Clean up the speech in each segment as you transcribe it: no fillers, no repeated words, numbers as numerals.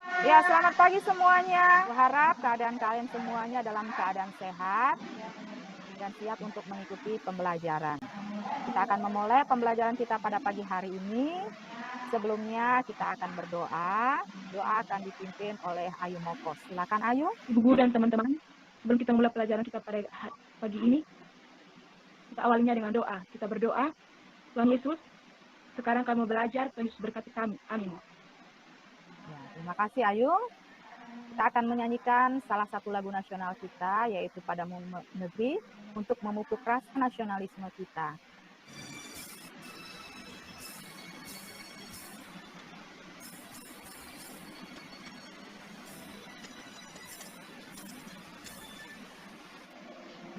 Ya, selamat pagi semuanya. Berharap keadaan kalian semuanya dalam keadaan sehat dan siap untuk mengikuti pembelajaran. Kita akan memulai pembelajaran kita pada pagi hari ini. Sebelumnya kita akan berdoa. Doa akan dipimpin oleh Ayu Mokos. Silakan Ayu. Ibu guru dan teman-teman, sebelum kita mulai pelajaran kita pada pagi ini, kita awalinya dengan doa. Kita berdoa, Tuhan Yesus, sekarang kami belajar, Tuhan Yesus berkati kami. Amin. Ya, terima kasih Ayu. Kita akan menyanyikan salah satu lagu nasional kita, yaitu Padamu Negeri, untuk memupuk rasa nasionalisme kita.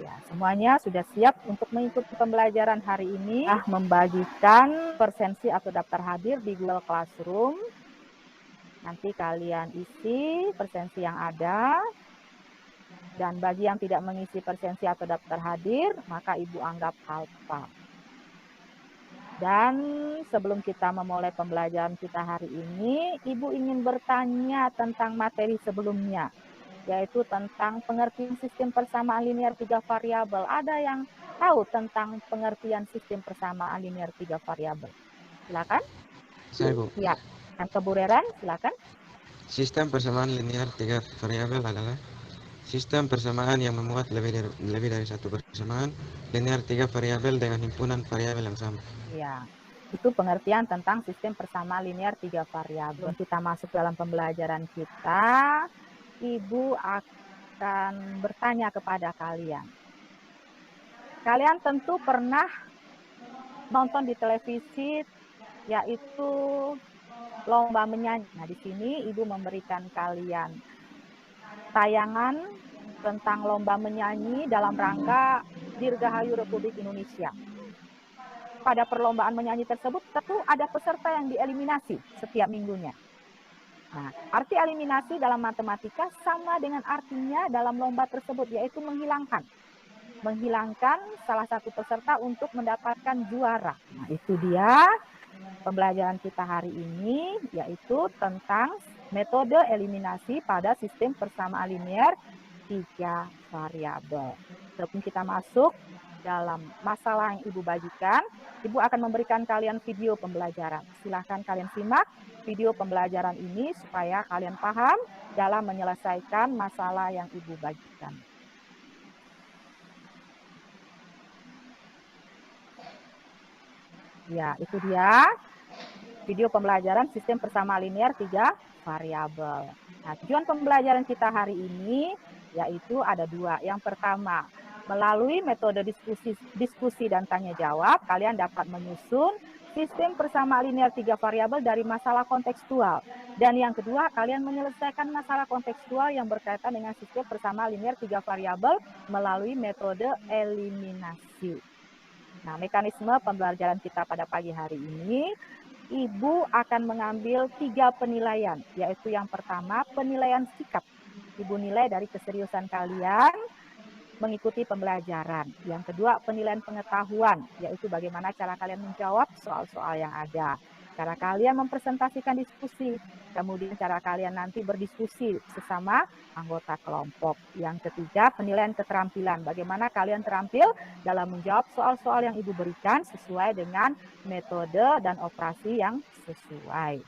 Ya, semuanya sudah siap untuk mengikuti pembelajaran hari ini. Membagikan presensi atau daftar hadir di Google Classroom. Nanti kalian isi presensi yang ada. Dan bagi yang tidak mengisi presensi atau daftar hadir, maka Ibu anggap alfa. Dan sebelum kita memulai pembelajaran kita hari ini, Ibu ingin bertanya tentang materi sebelumnya, yaitu tentang pengertian sistem persamaan linear 3 variabel. Ada yang tahu tentang pengertian sistem persamaan linear 3 variabel? Silakan. Saya, Bu. Ya, dan kebureran, silakan. Sistem persamaan linear 3 variabel adalah sistem persamaan yang memuat lebih dari satu persamaan linear 3 variabel dengan himpunan variabel yang sama. Ya, itu pengertian tentang sistem persamaan linear 3 variabel. Kita masuk dalam pembelajaran kita, Ibu akan bertanya kepada kalian. Kalian tentu pernah nonton di televisi, yaitu lomba menyanyi. Nah, di sini Ibu memberikan kalian tayangan tentang lomba menyanyi dalam rangka Dirgahayu Republik Indonesia. Pada perlombaan menyanyi tersebut tentu ada peserta yang dieliminasi setiap minggunya. Nah, arti eliminasi dalam matematika sama dengan artinya dalam lomba tersebut, yaitu menghilangkan salah satu peserta untuk mendapatkan juara. Nah, itu dia pembelajaran kita hari ini, yaitu tentang metode eliminasi pada sistem persamaan linear 3 variabel. Sebelum kita masuk dalam masalah yang Ibu bagikan, Ibu akan memberikan kalian video pembelajaran. Silahkan kalian simak video pembelajaran ini supaya kalian paham dalam menyelesaikan masalah yang Ibu bagikan. Ya, itu dia video pembelajaran sistem persamaan linear 3 variabel. Nah, tujuan pembelajaran kita hari ini yaitu ada dua. Yang pertama, melalui metode diskusi dan tanya jawab, kalian dapat menyusun sistem persamaan linear 3 variabel dari masalah kontekstual. Dan yang kedua, kalian menyelesaikan masalah kontekstual yang berkaitan dengan sistem persamaan linear 3 variabel melalui metode eliminasi. Nah, mekanisme pembelajaran kita pada pagi hari ini, Ibu akan mengambil 3 penilaian, yaitu yang pertama penilaian sikap. Ibu nilai dari keseriusan kalian mengikuti pembelajaran. Yang kedua penilaian pengetahuan, yaitu bagaimana cara kalian menjawab soal-soal yang ada. Cara kalian mempresentasikan diskusi, kemudian cara kalian nanti berdiskusi sesama anggota kelompok. Yang ketiga, penilaian keterampilan, bagaimana kalian terampil dalam menjawab soal-soal yang Ibu berikan sesuai dengan metode dan operasi yang sesuai.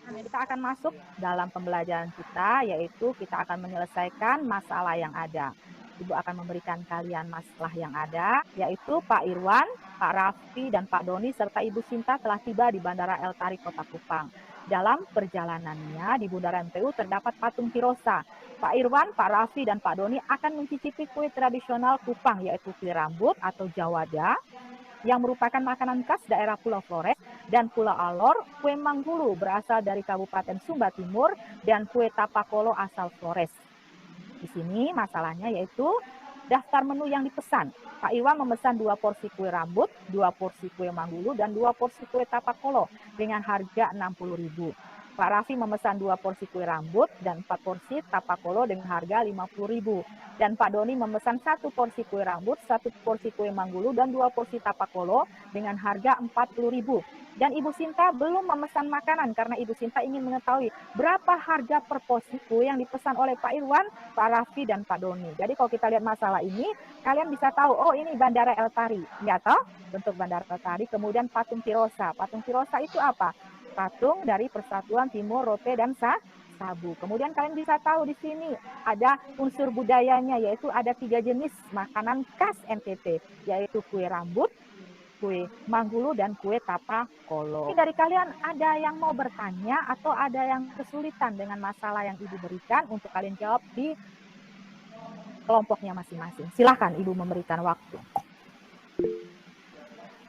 Kita akan masuk dalam pembelajaran kita, yaitu kita akan menyelesaikan masalah yang ada. Ibu akan memberikan kalian masalah yang ada, yaitu Pak Irwan, Pak Raffi, dan Pak Doni, serta Ibu Sinta telah tiba di Bandara El Tarik, Kota Kupang. Dalam perjalanannya di Bundaran MTU terdapat patung Kirosa. Pak Irwan, Pak Raffi, dan Pak Doni akan mencicipi kue tradisional Kupang, yaitu kue rambut atau jawada, yang merupakan makanan khas daerah Pulau Flores, dan Pulau Alor, kue manggulu berasal dari Kabupaten Sumba Timur, dan kue tapakolo asal Flores. Di sini masalahnya yaitu daftar menu yang dipesan. Pak Iwan memesan 2 porsi kue rambut, 2 porsi kue manggulu, dan 2 porsi kue tapakolo dengan harga Rp60.000. Pak Raffi memesan 2 porsi kue rambut dan 4 porsi tapakolo dengan harga 50.000. Dan Pak Doni memesan 1 porsi kue rambut, 1 porsi kue manggulu, dan 2 porsi tapakolo dengan harga 40.000. Dan Ibu Sinta belum memesan makanan karena Ibu Sinta ingin mengetahui berapa harga per porsi kue yang dipesan oleh Pak Irwan, Pak Raffi, dan Pak Doni. Jadi kalau kita lihat masalah ini, kalian bisa tahu, oh ini Bandara El Tari. Ya toh? Bentuk Bandara El Tari. Kemudian patung Tirosa. Patung Tirosa itu apa? Patung dari Persatuan Timur Rote dan Sabu. Kemudian kalian bisa tahu di sini ada unsur budayanya, yaitu ada 3 jenis makanan khas NTT, yaitu kue rambut, kue manggulu, dan kue tapakolo. Dari kalian ada yang mau bertanya atau ada yang kesulitan dengan masalah yang Ibu berikan untuk kalian jawab di kelompoknya masing-masing. Silakan Ibu memberikan waktu.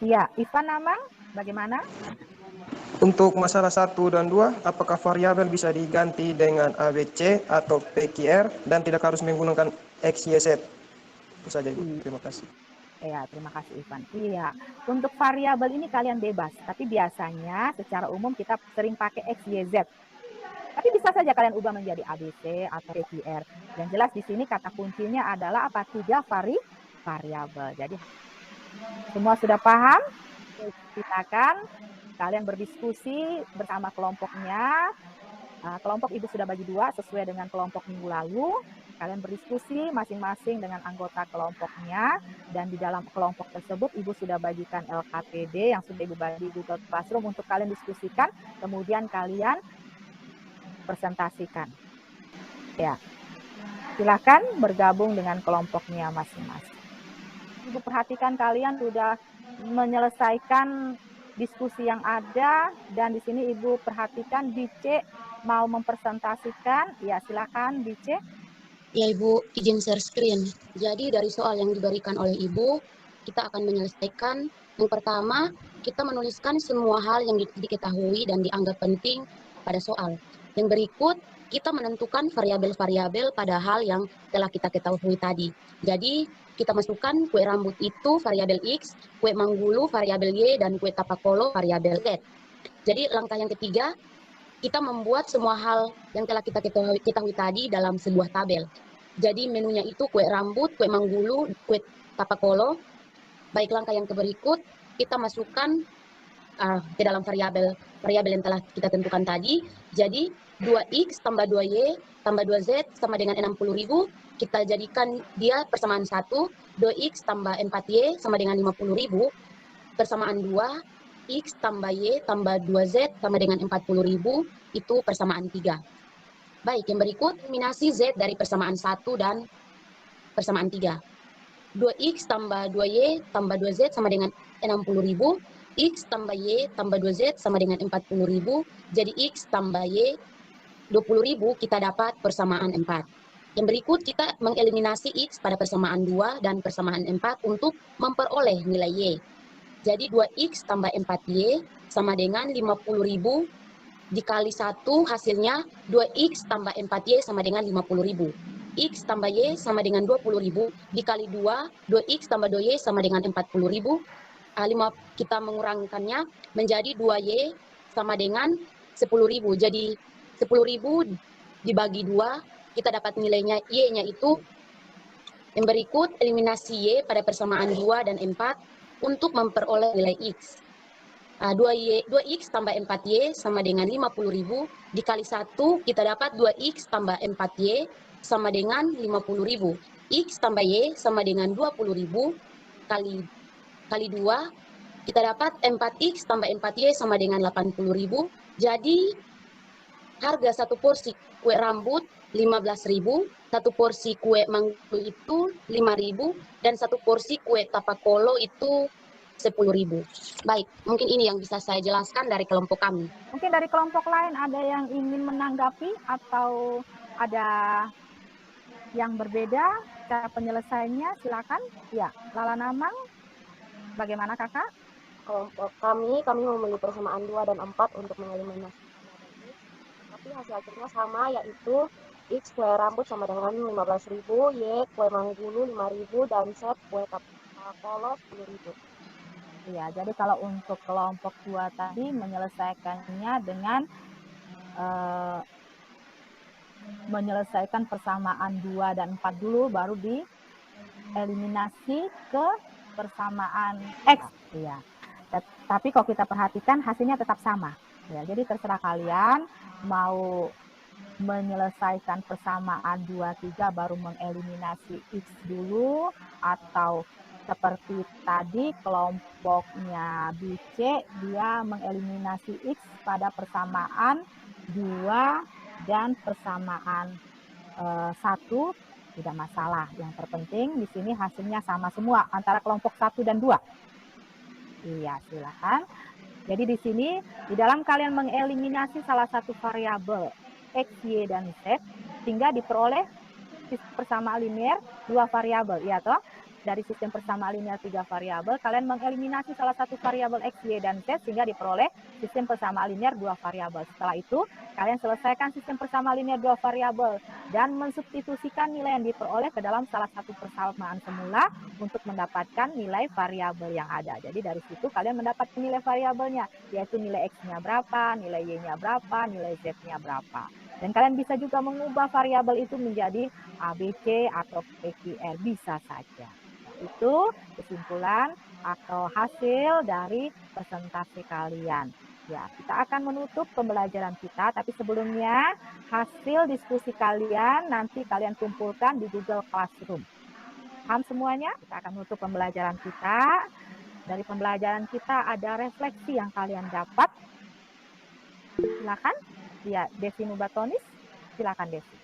Iya, Ivan Namang, bagaimana? Untuk masalah 1 dan 2, apakah variabel bisa diganti dengan ABC atau PQR dan tidak harus menggunakan X, Y, Z? Itu saja, Ibu. Terima kasih. Ya, terima kasih Ivan. Iya, untuk variabel ini kalian bebas, tapi biasanya secara umum kita sering pakai X, Y, Z. Tapi bisa saja kalian ubah menjadi ABC atau PQR. Yang jelas di sini kata kuncinya adalah apa? 3 variabel. Jadi semua sudah paham? Silakan kalian berdiskusi bersama kelompoknya. Kelompok Ibu sudah bagi 2 sesuai dengan kelompok minggu lalu. Kalian berdiskusi masing-masing dengan anggota kelompoknya, dan di dalam kelompok tersebut Ibu sudah bagikan LKPD yang sudah Ibu bagi di Google Classroom untuk kalian diskusikan, kemudian kalian presentasikan. Ya, silakan bergabung dengan kelompoknya masing-masing. Ibu perhatikan kalian sudah menyelesaikan diskusi yang ada, dan di sini Ibu perhatikan Bice mau mempresentasikan. Ya, silakan Bice. Ya Ibu, izin share screen. Jadi dari soal yang diberikan oleh Ibu, kita akan menyelesaikan. Yang pertama, kita menuliskan semua hal yang diketahui dan dianggap penting pada soal. Yang berikut, kita menentukan variabel-variabel pada hal yang telah kita ketahui tadi. Jadi, kita masukkan kue rambut itu variabel X, kue manggulu variabel Y, dan kue tapakolo variabel Z. Jadi, langkah yang ketiga, kita membuat semua hal yang telah kita ketahui tadi dalam sebuah tabel. Jadi menunya itu kue rambut, kue manggulu, kue tapakolo. Baik, langkah yang berikut, kita masukkan ke dalam variabel yang telah kita tentukan tadi. Jadi 2X tambah 2Y tambah 2Z sama dengan 60.000. Kita jadikan dia persamaan 1. 2X tambah 4Y sama dengan 50.000. Persamaan 2. X tambah Y tambah 2Z sama dengan 40.000, itu persamaan 3. Baik, yang berikut eliminasi Z dari persamaan 1 dan persamaan 3. 2X tambah 2Y tambah 2Z sama dengan 60.000. X tambah Y tambah 2Z sama dengan 40.000. Jadi X tambah Y 20.000, kita dapat persamaan 4. Yang berikut kita mengeliminasi X pada persamaan 2 dan persamaan 4 untuk memperoleh nilai Y. Jadi 2X tambah 4Y sama dengan 50.000 dikali 1, hasilnya 2X tambah 4Y sama dengan 50.000. X tambah Y sama dengan 20.000 dikali 2, 2X tambah 2Y sama dengan 40.000. Kita mengurangkannya menjadi 2Y sama dengan 10.000. Jadi 10.000 dibagi 2, kita dapat nilainya Y-nya itu. Yang berikut eliminasi Y pada persamaan 2 dan 4 untuk memperoleh nilai X. 2X tambah 4Y sama dengan 50.000 dikali 1, kita dapat 2X tambah 4Y sama dengan 50.000. X tambah Y sama dengan 20.000 kali 2, kita dapat 4X tambah 4Y sama dengan 80.000. Jadi harga 1 porsi kue rambut 15.000, 1 porsi kue manggulu itu 5.000, dan 1 porsi kue tapakolo itu 10.000. Baik, mungkin ini yang bisa saya jelaskan dari kelompok kami. Mungkin dari kelompok lain ada yang ingin menanggapi atau ada yang berbeda cara penyelesaiannya, silakan. Ya, Lala Namang, bagaimana Kakak? Kelompok kami memilih persamaan 2 dan 4 untuk mengeliminasi. Tapi hasil akhirnya sama, yaitu X kue rambut sama dengan 15.000, Y kue manggulu 5.000, dan Z kue tapakolo 10.000. Iya, jadi kalau untuk kelompok 2 tadi menyelesaikannya dengan menyelesaikan persamaan 2 dan 4 dulu, baru dieliminasi ke persamaan X. Ya. Tapi kalau kita perhatikan hasilnya tetap sama. Ya, jadi terserah kalian mau menyelesaikan persamaan 2, 3 baru mengeliminasi X dulu, atau seperti tadi kelompoknya BC dia mengeliminasi X pada persamaan 2 dan persamaan 1, tidak masalah. Yang terpenting di sini hasilnya sama semua antara kelompok 1 dan 2. Iya, silakan. Jadi di sini di dalam kalian mengeliminasi salah satu variabel X, Y, dan Z sehingga diperoleh sistem persamaan linear 2 variabel, ya toh? Dari sistem persamaan linear 3 variabel, kalian mengeliminasi salah satu variabel X, Y, dan Z sehingga diperoleh sistem persamaan linear 2 variabel. Setelah itu, kalian selesaikan sistem persamaan linear 2 variabel dan mensubstitusikan nilai yang diperoleh ke dalam salah satu persamaan semula untuk mendapatkan nilai variabel yang ada. Jadi dari situ kalian mendapatkan nilai variabelnya, yaitu nilai X-nya berapa, nilai Y-nya berapa, nilai Z-nya berapa. Dan kalian bisa juga mengubah variabel itu menjadi ABC atau PQR, bisa saja. Itu kesimpulan atau hasil dari presentasi kalian. Ya, kita akan menutup pembelajaran kita, tapi sebelumnya hasil diskusi kalian nanti kalian kumpulkan di Google Classroom. Paham semuanya? Kita akan menutup pembelajaran kita. Dari pembelajaran kita ada refleksi yang kalian dapat. Silakan. Ya, Desi Nubatonis. Silakan, Desi.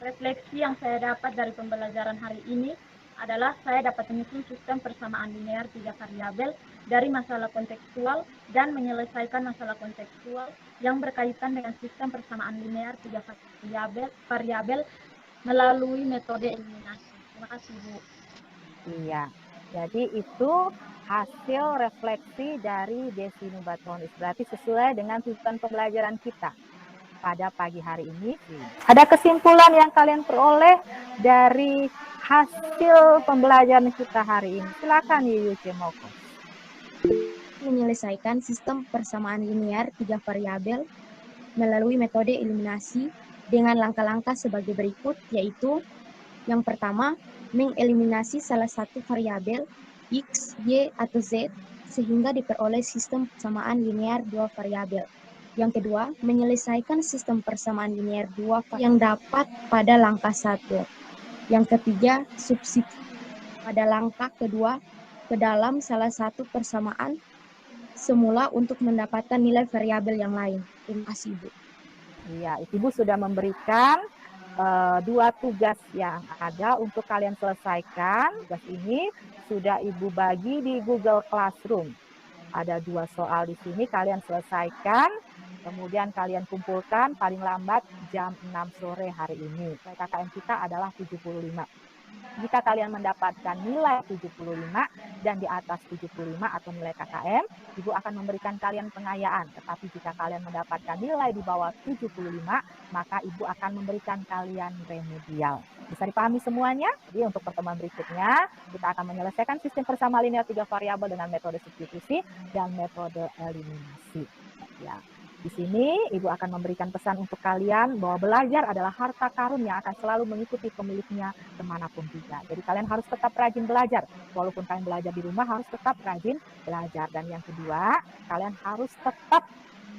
Refleksi yang saya dapat dari pembelajaran hari ini adalah saya dapat menyusun sistem persamaan linear 3 variabel dari masalah kontekstual dan menyelesaikan masalah kontekstual yang berkaitan dengan sistem persamaan linear 3 variabel melalui metode eliminasi. Terima kasih, Bu. Iya, jadi itu hasil refleksi dari Desi Nubatonis. Berarti sesuai dengan tujuan pembelajaran kita pada pagi hari ini. Ada kesimpulan yang kalian peroleh dari hasil pembelajaran kita hari ini. Silakan Yuyu Cemoko. Menyelesaikan sistem persamaan linear 3 variabel melalui metode eliminasi dengan langkah-langkah sebagai berikut, yaitu yang pertama, mengeliminasi salah satu variabel X, Y, atau Z sehingga diperoleh sistem persamaan linear 2 variabel. Yang kedua, menyelesaikan sistem persamaan linear 2 yang dapat pada langkah 1. Yang ketiga, substitusi pada langkah kedua ke dalam salah satu persamaan semula untuk mendapatkan nilai variabel yang lain. Terima kasih, Bu. Iya, Ibu sudah memberikan 2 tugas yang ada untuk kalian selesaikan. Tugas ini sudah Ibu bagi di Google Classroom. Ada 2 soal di sini, kalian selesaikan, kemudian kalian kumpulkan paling lambat jam 6 sore hari ini. Nilai KKM kita adalah 75. Jika kalian mendapatkan nilai 75 dan di atas 75 atau nilai KKM, Ibu akan memberikan kalian pengayaan. Tetapi jika kalian mendapatkan nilai di bawah 75, maka Ibu akan memberikan kalian remedial. Bisa dipahami semuanya? Jadi untuk pertemuan berikutnya, kita akan menyelesaikan sistem persamaan linear 3 variabel dengan metode substitusi dan metode eliminasi. Ya. Di sini Ibu akan memberikan pesan untuk kalian bahwa belajar adalah harta karun yang akan selalu mengikuti pemiliknya kemanapun juga. Jadi kalian harus tetap rajin belajar. Walaupun kalian belajar di rumah harus tetap rajin belajar. Dan yang kedua, kalian harus tetap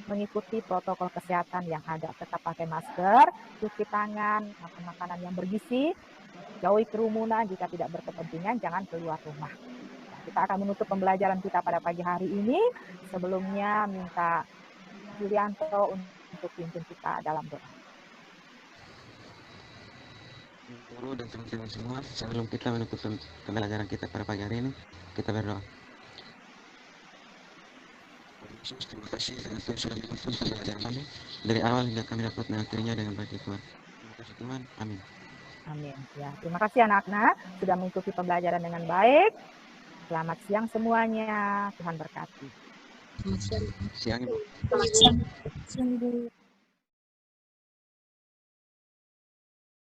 mengikuti protokol kesehatan yang ada. Tetap pakai masker, cuci tangan, makan makanan yang bergizi, jauhi kerumunan jika tidak berkepentingan, jangan keluar rumah. Nah, kita akan menutup pembelajaran kita pada pagi hari ini. Sebelumnya minta Julianto untuk pimpin kita dalam doa. Guru dan teman-teman semua, sebelum kita menutup pembelajaran kita pada pagi hari ini, kita berdoa. Terima kasih karena Tuhan sudah menutup pembelajaran kami dari awal hingga kami dapat mengakhirinya dengan baik, Tuhan. Terima kasih Tuhan, amin. Amin. Ya, terima kasih anak-anak sudah mengikuti pembelajaran dengan baik. Selamat siang semuanya, Tuhan berkati. Selamat siang. Siang Ibu. Selamat siang. Siang, Bu.